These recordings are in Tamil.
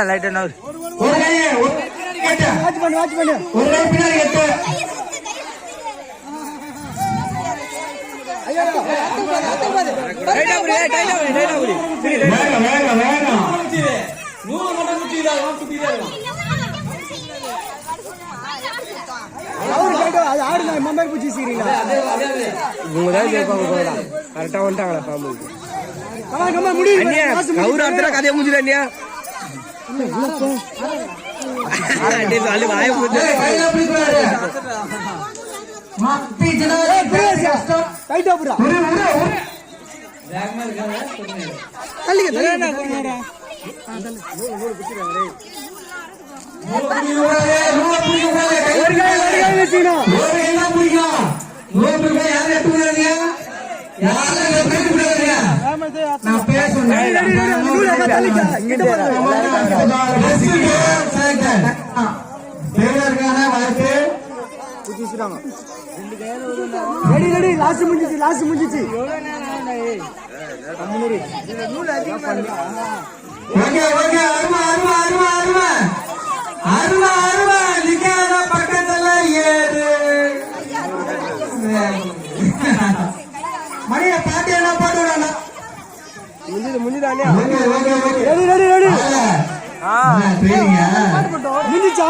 லைட் என்ன கரெக்டா வந்துட்டாங்களா கதையை முடிஞ்சுதா லாஸ்ட் முடிஞ்சிச்சு பக்கத்துல ஏறு மணிய பாட்டு என்ன பாட்டு முடிஞ்சுதானே முடிஞ்சிச்சா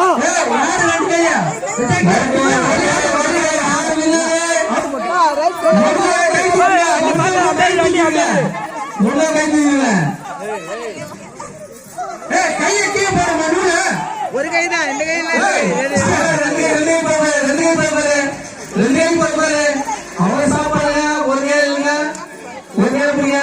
ஒரு கை தான் ரெண்டு கை அவங்க சாப்பாடுங்க ஒரு கை இல்லைங்க ஒரு கை பிடிங்க